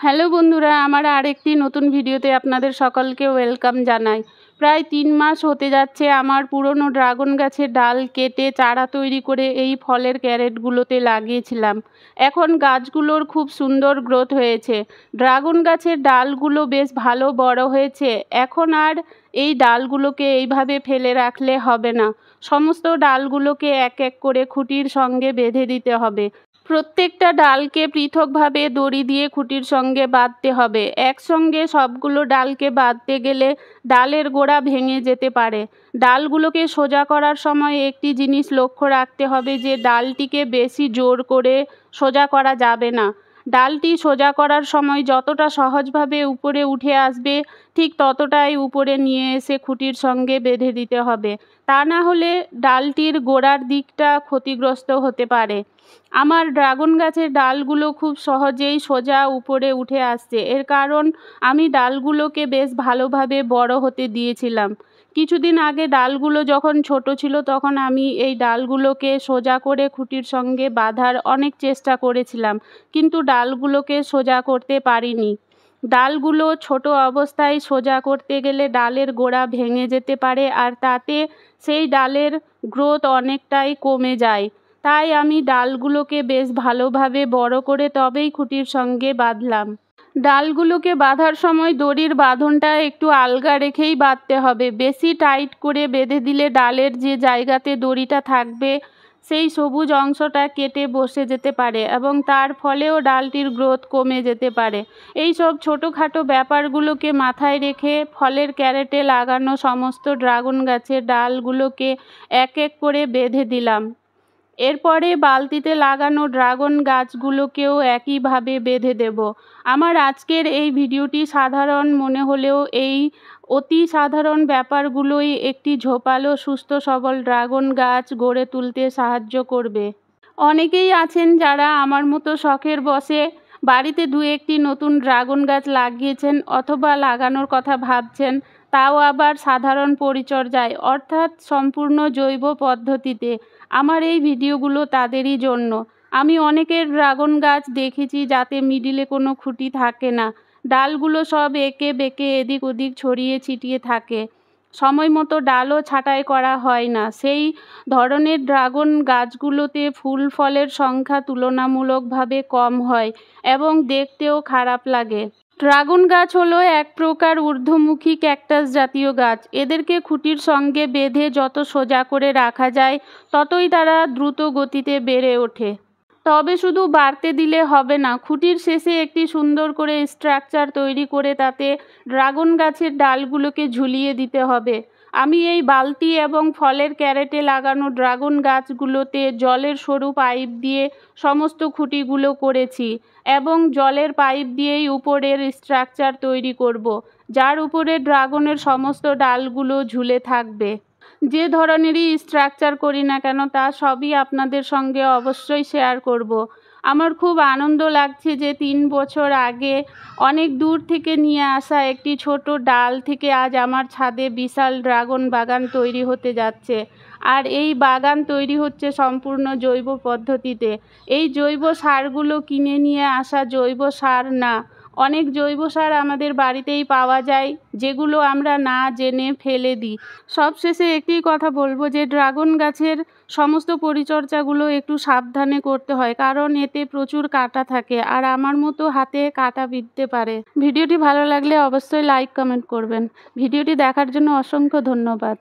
Hello বন্ধুরা, আমার আরেকটি নতুন ভিডিওতে আপনাদের সকলকে ওয়েলকাম জানাই। প্রায় 3 মাস হতে যাচ্ছে আমার পুরনো ড্রাগন গাছের ডাল কেটে চারা তৈরি করে এই ফলের ক্যারেটগুলোতে লাগিয়েছিলাম। এখন গাছগুলোর খুব সুন্দর গ্রোথ হয়েছে। ড্রাগন গাছের ডালগুলো বেশ ভালো বড় হয়েছে। এখন আর এই ডালগুলোকে এইভাবে ফেলে রাখলে হবে না। সমস্ত ডালগুলোকে এক এক করে খুঁটির সঙ্গে বেঁধে দিতে হবে। প্রত্যেকটা ডালকে পৃথকভাবে দড়ি দিয়ে খুঁটির সঙ্গে বাঁধতে হবে। একসঙ্গে সবগুলো ডালকে বাঁধতে গেলে ডালের গোড়া ভেঙে যেতে পারে। ডালগুলোকে সোজা করার সময় একটি জিনিস লক্ষ্য রাখতে হবে যে ডালটিকে বেশি জোর করে সোজা করা যাবে না। ডালটি সোজা করার সময় যতটা সহজভাবে উপরে উঠে আসবে ঠিক ততটাই উপরে নিয়ে এসে খুঁটির সঙ্গে বেঁধে দিতে হবে। তা না হলে ডালটির গোড়ার দিকটা ক্ষতিগ্রস্ত হতে পারে। আমার ড্রাগন গাছের ডালগুলো খুব সহজেই সোজা উপরে উঠে আসছে। এর কারণ আমি ডালগুলোকে বেশ ভালোভাবে বড় হতে দিয়েছিলাম। কিছুদিন আগে ডালগুলো যখন ছোট ছিল তখন আমি এই ডালগুলোকে সোজা করে খুঁটির সঙ্গে বাঁধার অনেক চেষ্টা করেছিলাম, কিন্তু ডালগুলোকে সোজা করতে পারিনি। ডালগুলো ছোট অবস্থায় সোজা করতে গেলে ডালের গোড়া ভেঙে যেতে পারে আর তাতে সেই ডালের গ্রোথ অনেকটাই কমে যায়। তাই আমি ডালগুলোকে বেশ ভালোভাবে বড় করে তবেই খুঁটির সঙ্গে বাঁধলাম। ডালগুলোকে বাঁধার সময় দড়ির বাঁধনটা একটু আলগা রেখেই বাঁধতে হবে। বেশি টাইট করে বেঁধে দিলে ডালের যে জায়গাতে দড়িটা থাকবে সেই সবুজ অংশটা কেটে বসে যেতে পারে এবং তার ফলেও ডালটির গ্রোথ কমে যেতে পারে। এই সব ছোটোখাটো ব্যাপারগুলোকে মাথায় রেখে ফলের ক্যারেটে লাগানো সমস্ত ড্রাগন গাছের ডালগুলোকে এক এক করে বেঁধে দিলাম। এরপরে বালতিতে লাগানো ড্রাগন গাছগুলোকেও একইভাবে বেঁধে দেব। আমার আজকের এই ভিডিওটি সাধারণ মনে হলেও এই অতি সাধারণ ব্যাপারগুলোই একটি ঝোপালো সুস্থ সবল ড্রাগন গাছ গড়ে তুলতে সাহায্য করবে। অনেকেই আছেন যারা আমার মতো শখের বশে বাড়িতে 2-1টি নতুন ড্রাগন গাছ লাগিয়েছেন অথবা লাগানোর কথা ভাবছেন, তাও আবার সাধারণ পরিচর্যায় অর্থাৎ সম্পূর্ণ জৈব পদ্ধতিতে। আমার এই ভিডিওগুলো তাদেরই জন্য। আমি অনেকের ড্রাগন গাছ দেখেছি যাতে মিডিলে কোনো খুঁটি থাকে না, ডালগুলো সব এঁকে বেঁকে এদিক ওদিক ছড়িয়ে ছিটিয়ে থাকে। সময় মতো ডালও ছাঁটাই করা হয় না। সেই ধরনের ড্রাগন গাছগুলোতে ফুল ফলের সংখ্যা তুলনামূলকভাবে কম হয় এবং দেখতেও খারাপ লাগে। ড্রাগন গাছ হলো এক প্রকার ঊর্ধ্বমুখী ক্যাকটাস জাতীয় গাছ। এদেরকে খুঁটির সঙ্গে বেঁধে যত সোজা করে রাখা যায় ততই তারা দ্রুত গতিতে বেড়ে ওঠে। তবে শুধু বাড়তে দিলে হবে না, খুঁটির শেষে একটি সুন্দর করে স্ট্রাকচার তৈরি করে তাতে ড্রাগন গাছের ডালগুলোকে ঝুলিয়ে দিতে হবে। আমি এই বালতি এবং ফলের ক্যারেটে লাগানো ড্রাগন গাছগুলোতে জলের সরু পাইপ দিয়ে সমস্ত খুঁটিগুলো করেছি এবং জলের পাইপ দিয়েই উপরের স্ট্রাকচার তৈরি করব, যার উপরে ড্রাগনের সমস্ত ডালগুলো ঝুলে থাকবে। যে ধরনেরই স্ট্রাকচার করি না কেন তা সবই আপনাদের সঙ্গে অবশ্যই শেয়ার করব। আমার খুব আনন্দ লাগছে যে 3 বছর আগে অনেক দূর থেকে নিয়ে আসা একটি ছোট ডাল থেকে আজ আমার ছাদে বিশাল ড্রাগন বাগান তৈরি হতে যাচ্ছে। আর এই বাগান তৈরি হচ্ছে সম্পূর্ণ জৈব পদ্ধতিতে। এই জৈব সারগুলো কিনে নিয়ে আসা জৈব সার না, অনেক জৈব সার আমাদের বাড়িতেই পাওয়া যায় যেগুলো আমরা না জেনে ফেলে দিই। সবশেষে একটি কথা বলবো যে ড্রাগন গাছের সমস্ত পরিচর্যাগুলো একটু সাবধানে করতে হয়, কারণ এতে প্রচুর কাঁটা থাকে আর আমার মতো হাতে কাঁটা বিঁধতে পারে। ভিডিওটি ভালো লাগলে অবশ্যই লাইক কমেন্ট করবেন। ভিডিওটি দেখার জন্য অসংখ্য ধন্যবাদ।